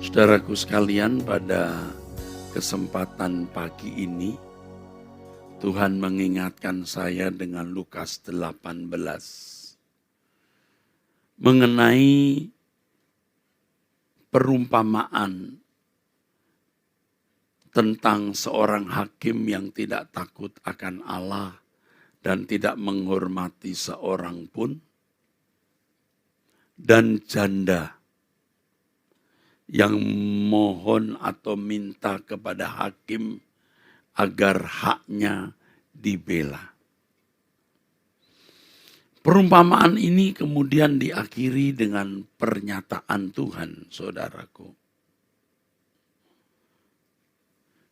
Saudaraku sekalian, pada kesempatan pagi ini Tuhan mengingatkan saya dengan Lukas 18 mengenai perumpamaan tentang seorang hakim yang tidak takut akan Allah dan tidak menghormati seorang pun, dan janda yang mohon atau minta kepada hakim agar haknya dibela. Perumpamaan ini kemudian diakhiri dengan pernyataan Tuhan, saudaraku.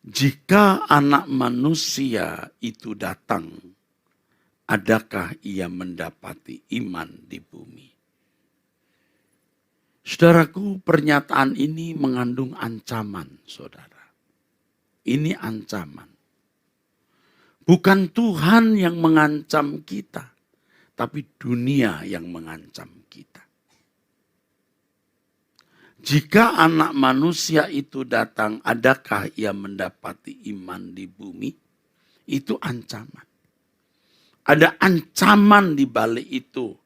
Jika anak manusia itu datang, adakah ia mendapati iman di bumi? Saudaraku, pernyataan ini mengandung ancaman, saudara. Ini ancaman. Bukan Tuhan yang mengancam kita, tapi dunia yang mengancam kita. Jika anak manusia itu datang, adakah ia mendapati iman di bumi? Itu ancaman. Ada ancaman di balik itu.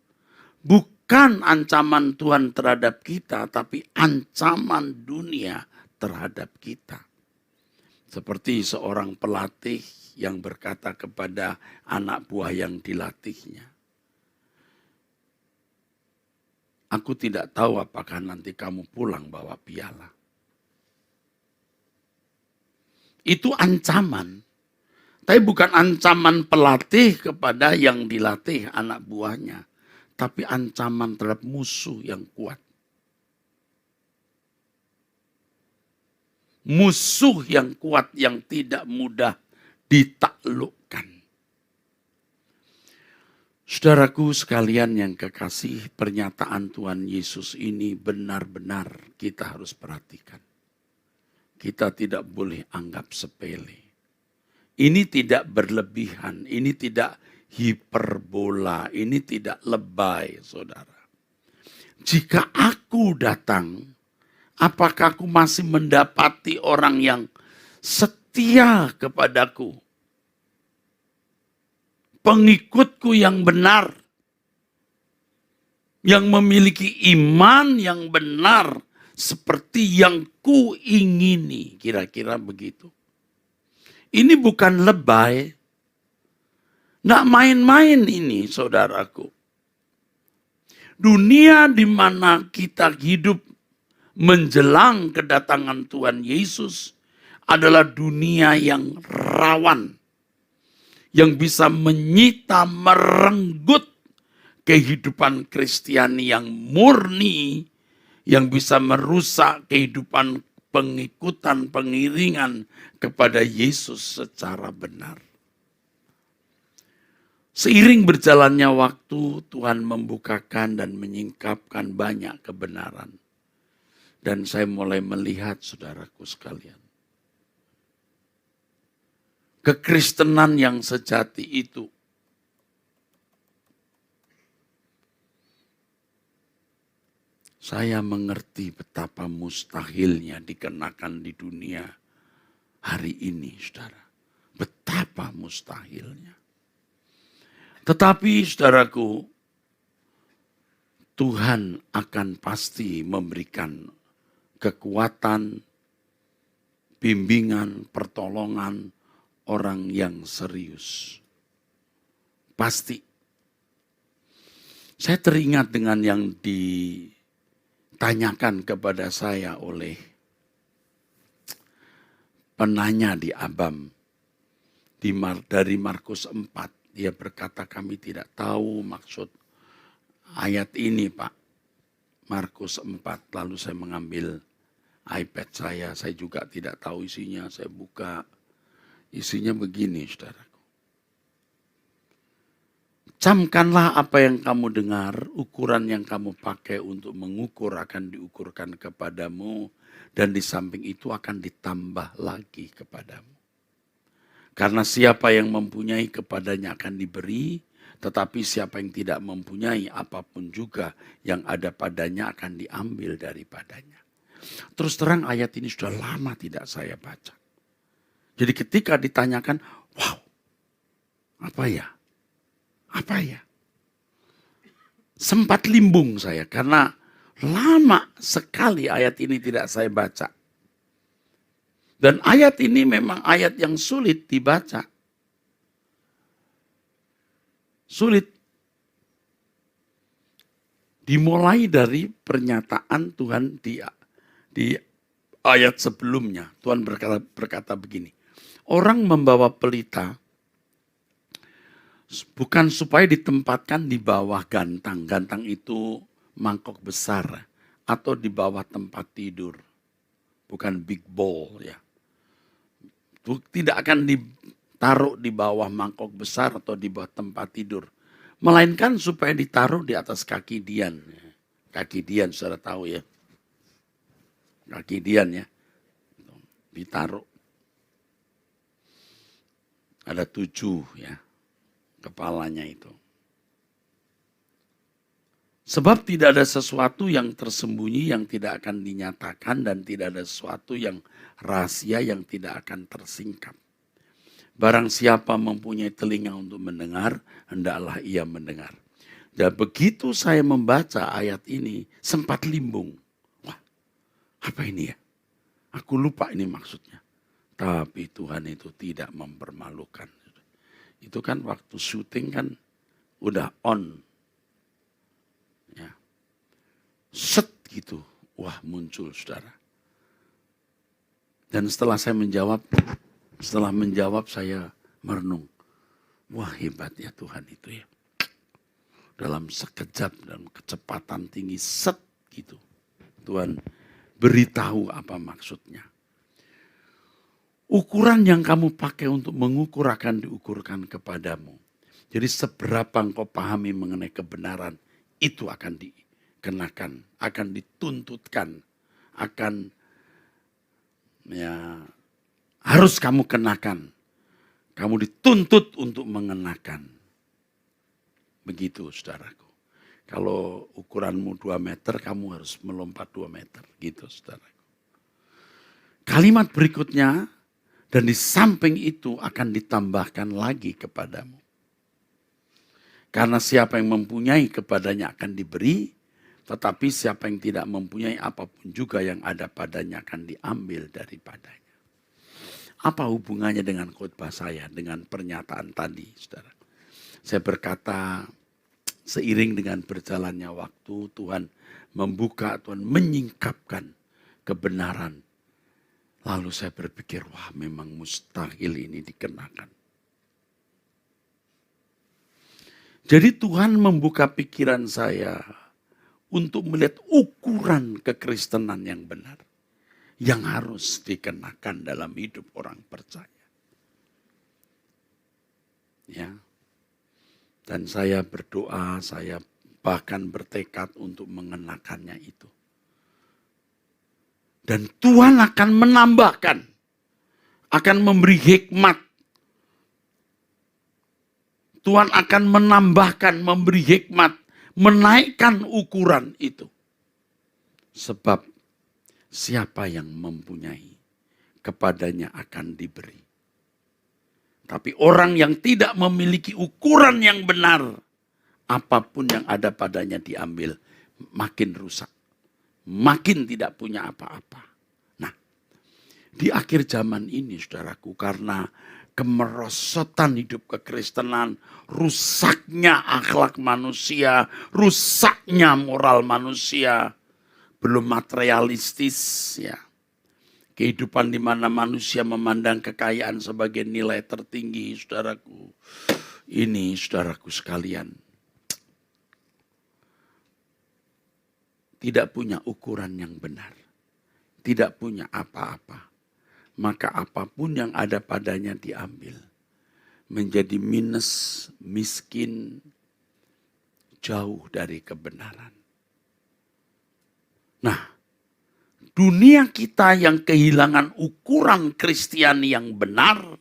Bukan ancaman Tuhan terhadap kita, tapi ancaman dunia terhadap kita. Seperti seorang pelatih yang berkata kepada anak buah yang dilatihnya, "Aku tidak tahu apakah nanti kamu pulang bawa piala." Itu ancaman. Tapi bukan ancaman pelatih kepada yang dilatih anak buahnya, tapi ancaman terhadap musuh yang kuat. Musuh yang kuat yang tidak mudah ditaklukkan. Saudaraku sekalian yang kekasih, pernyataan Tuhan Yesus ini benar-benar kita harus perhatikan. Kita tidak boleh anggap sepele. Ini tidak berlebihan, ini tidak hiperbola, ini tidak lebay, saudara. Jika aku datang, apakah aku masih mendapati orang yang setia kepadaku? Pengikutku yang benar, yang memiliki iman yang benar, seperti yang kuingini, kira-kira begitu. Ini bukan lebay, nggak main-main ini, saudaraku. Dunia di mana kita hidup menjelang kedatangan Tuhan Yesus adalah dunia yang rawan, yang bisa menyita, merenggut kehidupan Kristiani yang murni, yang bisa merusak kehidupan pengikutan, pengiringan kepada Yesus secara benar. Seiring berjalannya waktu, Tuhan membukakan dan menyingkapkan banyak kebenaran. Dan saya mulai melihat, saudaraku sekalian, kekristenan yang sejati itu saya mengerti betapa mustahilnya dikenakan di dunia hari ini, saudara. Betapa mustahilnya. Tetapi, saudaraku, Tuhan akan pasti memberikan kekuatan, bimbingan, pertolongan orang yang serius. Pasti. Saya teringat dengan yang ditanyakan kepada saya oleh penanya di ABAM dari Markus 4. Dia berkata, kami tidak tahu maksud ayat ini, Pak. Markus 4. Lalu saya mengambil iPad saya juga tidak tahu isinya. Saya buka, isinya begini, saudaraku. Camkanlah apa yang kamu dengar, ukuran yang kamu pakai untuk mengukur akan diukurkan kepadamu, dan di samping itu akan ditambah lagi kepadamu. Karena siapa yang mempunyai kepadanya akan diberi, tetapi siapa yang tidak mempunyai apapun juga yang ada padanya akan diambil daripadanya. Terus terang ayat ini sudah lama tidak saya baca. Jadi ketika ditanyakan, wow, apa ya? Apa ya? Sempat limbung saya karena lama sekali ayat ini tidak saya baca. Dan ayat ini memang ayat yang sulit dibaca. Sulit. Dimulai dari pernyataan Tuhan di ayat sebelumnya. Tuhan berkata begini. Orang membawa pelita bukan supaya ditempatkan di bawah gantang. Gantang itu mangkok besar atau di bawah tempat tidur. Bukan big bowl ya. Tidak akan ditaruh di bawah mangkok besar atau di bawah tempat tidur. Melainkan supaya ditaruh di atas kaki Dian. Kaki Dian saudara tahu ya. Kaki Dian ya. Ditaruh. Ada 7 ya. Kepalanya itu. Sebab tidak ada sesuatu yang tersembunyi yang tidak akan dinyatakan dan tidak ada sesuatu yang rahasia yang tidak akan tersingkap. Barang siapa mempunyai telinga untuk mendengar, hendaklah ia mendengar. Dan begitu saya membaca ayat ini, sempat limbung. Wah, apa ini ya? Aku lupa ini maksudnya. Tapi Tuhan itu tidak mempermalukan. Itu kan waktu syuting kan udah on. Ya. Set gitu. Wah, muncul saudara. Dan setelah saya menjawab, saya merenung. Wah, hebat ya Tuhan itu ya. Dalam sekejap dan kecepatan tinggi set gitu. Tuhan beritahu apa maksudnya. Ukuran yang kamu pakai untuk mengukur akan diukurkan kepadamu. Jadi seberapa engkau pahami mengenai kebenaran, itu akan dikenakan, akan dituntutkan, akan ya harus kamu kenakan. Kamu dituntut untuk mengenakan. Begitu saudaraku. Kalau ukuranmu 2 meter, kamu harus melompat 2 meter. Gitu saudaraku. Kalimat berikutnya, dan di samping itu akan ditambahkan lagi kepadamu. Karena siapa yang mempunyai kepadanya akan diberi, tetapi siapa yang tidak mempunyai apapun juga yang ada padanya akan diambil daripadanya. Apa hubungannya dengan khotbah saya, dengan pernyataan tadi, saudara? Saya berkata, seiring dengan berjalannya waktu, Tuhan membuka, Tuhan menyingkapkan kebenaran. Lalu saya berpikir, wah memang mustahil ini dikenakan. Jadi Tuhan membuka pikiran saya untuk melihat ukuran kekristenan yang benar. Yang harus dikenakan dalam hidup orang percaya. Ya. Dan saya berdoa, saya bahkan bertekad untuk mengenakannya itu. Dan Tuhan akan menambahkan, akan memberi hikmat. Tuhan akan menambahkan, memberi hikmat, menaikkan ukuran itu. Sebab siapa yang mempunyai, kepadanya akan diberi. Tapi orang yang tidak memiliki ukuran yang benar, apapun yang ada padanya diambil, makin rusak. Makin tidak punya apa-apa. Nah, di akhir zaman ini saudaraku, karena kemerosotan hidup kekristenan, rusaknya akhlak manusia, rusaknya moral manusia, belum materialistis ya. Kehidupan di mana manusia memandang kekayaan sebagai nilai tertinggi, saudaraku. Ini saudaraku sekalian, tidak punya ukuran yang benar. Tidak punya apa-apa. Maka apapun yang ada padanya diambil. Menjadi minus, miskin, jauh dari kebenaran. Nah, dunia kita yang kehilangan ukuran Kristiani yang benar,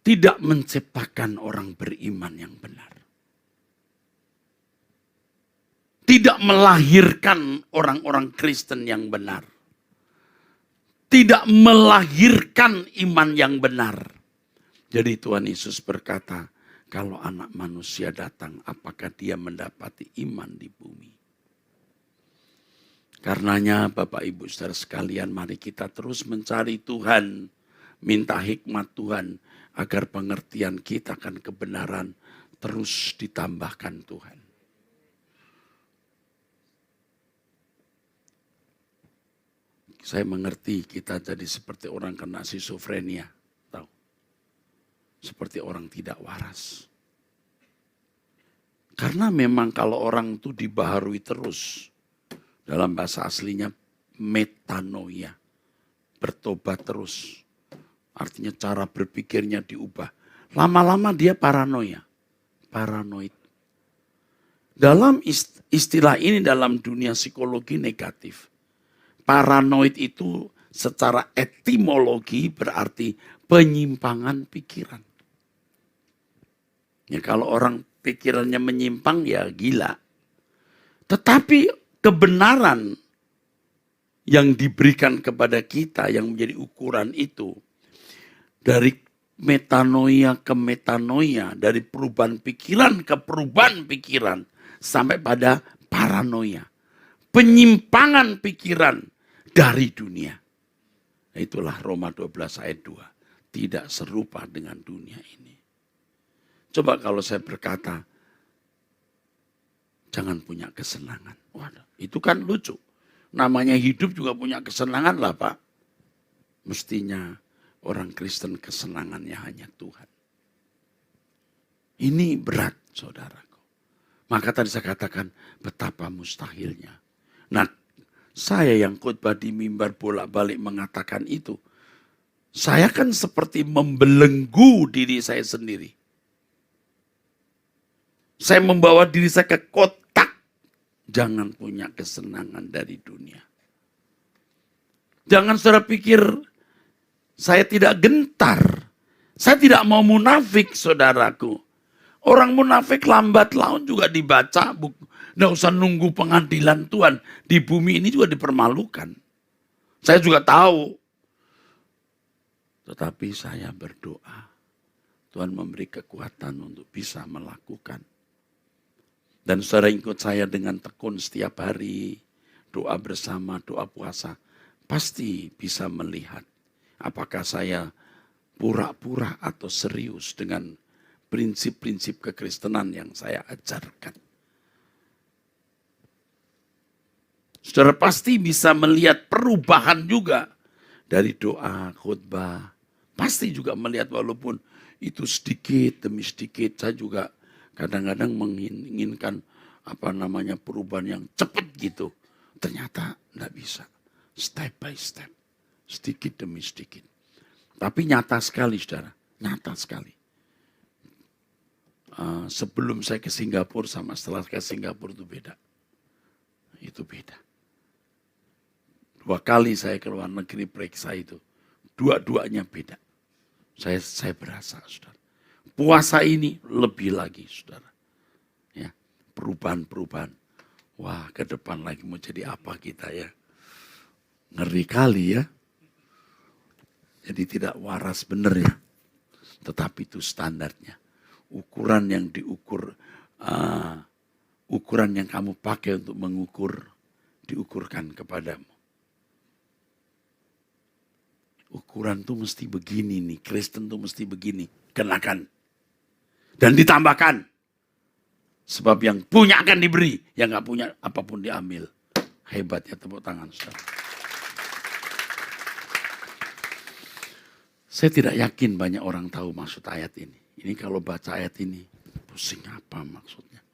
tidak menciptakan orang beriman yang benar. tidak melahirkan orang-orang Kristen yang benar. Tidak melahirkan iman yang benar. Jadi Tuhan Yesus berkata, kalau anak manusia datang, apakah dia mendapati iman di bumi? Karenanya Bapak Ibu saudara sekalian, mari kita terus mencari Tuhan. Minta hikmat Tuhan, agar pengertian kita akan kebenaran terus ditambahkan Tuhan. Saya mengerti kita jadi seperti orang kena schizofrenia. Tahu? Seperti orang tidak waras. Karena memang kalau orang itu dibaharui terus. Dalam bahasa aslinya metanoia. Bertobat terus. Artinya cara berpikirnya diubah. Lama-lama dia paranoia. Paranoid. Dalam istilah ini dalam dunia psikologi negatif. Paranoid itu secara etimologi berarti penyimpangan pikiran. Ya, kalau orang pikirannya menyimpang ya gila. Tetapi kebenaran yang diberikan kepada kita yang menjadi ukuran itu dari metanoia ke metanoia, dari perubahan pikiran ke perubahan pikiran sampai pada paranoia. Penyimpangan pikiran dari dunia. Nah, itulah Roma 12 ayat 2. Tidak serupa dengan dunia ini. Coba kalau saya berkata, jangan punya kesenangan. Waduh, itu kan lucu. Namanya hidup juga punya kesenangan lah Pak. Mestinya orang Kristen kesenangannya hanya Tuhan. Ini berat saudaraku. Maka tadi saya katakan betapa mustahilnya. Nah, saya yang khotbah di mimbar bolak-balik mengatakan itu. Saya kan seperti membelenggu diri saya sendiri. Saya membawa diri saya ke kotak. Jangan punya kesenangan dari dunia. Jangan saudara pikir saya tidak gentar. Saya tidak mau munafik saudaraku. Orang munafik lambat laun juga dibaca. Nggak usah nunggu pengadilan Tuhan. Di bumi ini juga dipermalukan. Saya juga tahu. Tetapi saya berdoa. Tuhan memberi kekuatan untuk bisa melakukan. Dan saudara ikut saya dengan tekun setiap hari. Doa bersama, doa puasa. Pasti bisa melihat. Apakah saya pura-pura atau serius dengan prinsip-prinsip kekristenan yang saya ajarkan. Saudara pasti bisa melihat perubahan juga dari doa, khotbah. Pasti juga melihat walaupun itu sedikit demi sedikit. Saya juga kadang-kadang menginginkan perubahan yang cepat gitu. Ternyata enggak bisa. Step by step. Sedikit demi sedikit. Tapi nyata sekali saudara. Nyata sekali. Sebelum saya ke Singapura sama setelah ke Singapura itu beda. Itu beda. 2 kali saya ke luar negeri periksa itu. Dua-duanya beda. Saya berasa, saudara. Puasa ini lebih lagi, saudara. Ya, perubahan-perubahan. Wah, ke depan lagi mau jadi apa kita ya. Ngeri kali ya. Jadi tidak waras benar ya. Tetapi itu standarnya. Ukuran yang diukur, ukuran yang kamu pakai untuk mengukur, diukurkan kepadamu. Ukuran tuh mesti begini nih, Kristen tuh mesti begini, kenakan. Dan ditambahkan. Sebab yang punya akan diberi, yang gak punya apapun diambil. Hebat ya, tepuk tangan saudara. Saya tidak yakin banyak orang tahu maksud ayat ini. Ini kalau baca ayat ini, pusing apa maksudnya.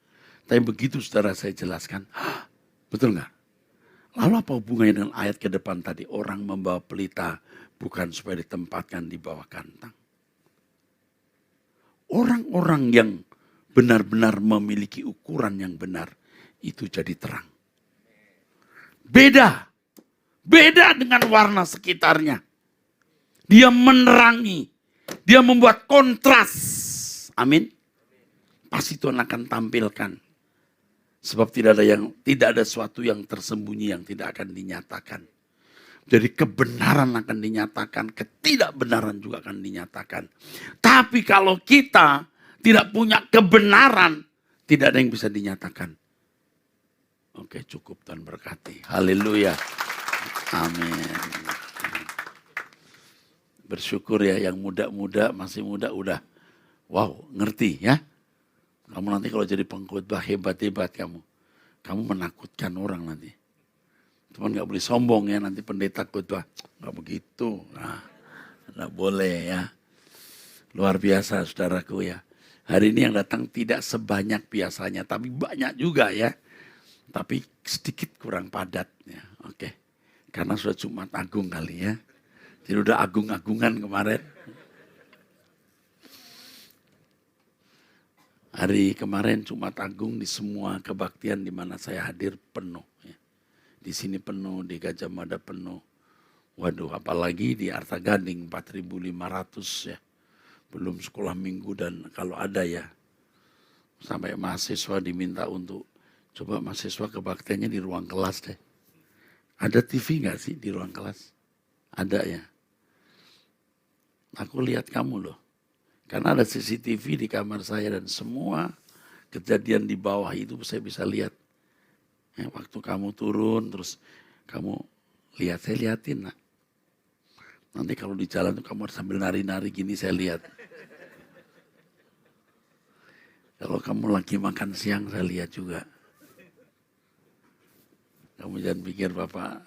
Tapi begitu saudara saya jelaskan, betul gak? Lalu apa hubungannya dengan ayat ke depan tadi? Orang membawa pelita bukan supaya ditempatkan di bawah kantang. Orang-orang yang benar-benar memiliki ukuran yang benar, itu jadi terang. Beda. Beda dengan warna sekitarnya. Dia menerangi. Dia membuat kontras. Amin. Pasti Tuhan akan tampilkan. Sebab tidak ada sesuatu yang tersembunyi yang tidak akan dinyatakan. Jadi kebenaran akan dinyatakan, ketidakbenaran juga akan dinyatakan. Tapi kalau kita tidak punya kebenaran, tidak ada yang bisa dinyatakan. Oke, cukup, Tuhan berkati. Haleluya. Amin. Bersyukur ya yang muda-muda, masih muda udah wow, ngerti ya. Kamu nanti kalau jadi pengkhotbah hebat-hebat kamu. Kamu menakutkan orang nanti. Cuman gak boleh sombong ya nanti pendeta khotbah. Gak begitu. Nah, gak boleh ya. Luar biasa saudaraku ya. Hari ini yang datang tidak sebanyak biasanya. Tapi banyak juga ya. Tapi sedikit kurang padat ya. Oke. Karena sudah Jumat Agung kali ya. Jadi udah agung-agungan kemarin. Hari kemarin Jumat Agung di semua kebaktian di mana saya hadir penuh. Ya. Di sini penuh, di Gajah Mada penuh. Waduh, apalagi di Arta Gading 4.500 ya. Belum sekolah minggu dan kalau ada ya. Sampai mahasiswa diminta untuk coba mahasiswa kebaktiannya di ruang kelas deh. Ada TV nggak sih di ruang kelas? Ada ya. Aku lihat kamu loh. Karena ada CCTV di kamar saya dan semua kejadian di bawah itu saya bisa lihat. Ya, waktu kamu turun terus kamu lihat, saya liatin. Nah. Nanti kalau di jalan tuh kamu harus sambil nari-nari gini saya lihat. Kalau kamu lagi makan siang saya lihat juga. Kamu jangan pikir Bapak,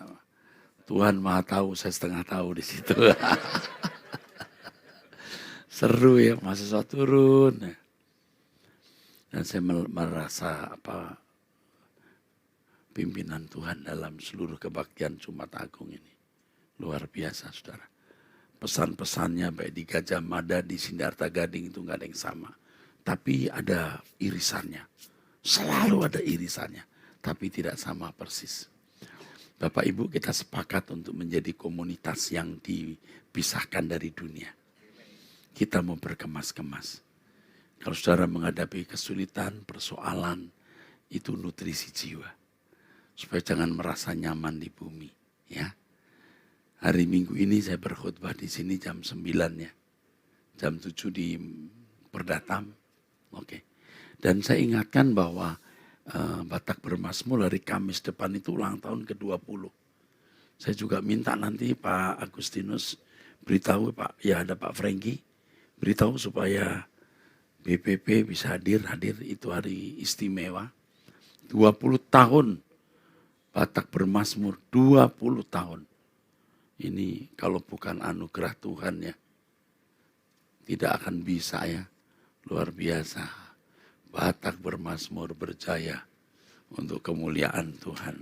Tuhan Maha tahu, saya setengah tahu di situ. Seru ya, mahasiswa turun. Dan saya merasa pimpinan Tuhan dalam seluruh kebaktian Jumat Agung ini. Luar biasa saudara. Pesan-pesannya baik di Gajah Mada, di Arta Gading itu gak ada yang sama. Tapi ada irisannya. Selalu ada irisannya. Tapi tidak sama persis. Bapak Ibu kita sepakat untuk menjadi komunitas yang dipisahkan dari dunia. Kita mau berkemas-kemas. Kalau saudara menghadapi kesulitan, persoalan, itu nutrisi jiwa. Supaya jangan merasa nyaman di bumi. Ya. Hari Minggu ini saya berkhotbah di sini jam 9 ya. Jam 7 di Perdatam. Oke. Dan saya ingatkan bahwa Batak Bermazmur hari Kamis depan itu ulang tahun ke-20. Saya juga minta nanti Pak Agustinus beritahu Pak, ya ada Pak Franky. Beritahu supaya BPP bisa hadir itu hari istimewa. 20 tahun Batak Bermazmur, 20 tahun. Ini kalau bukan anugerah Tuhan ya, tidak akan bisa ya. Luar biasa. Batak Bermazmur berjaya untuk kemuliaan Tuhan.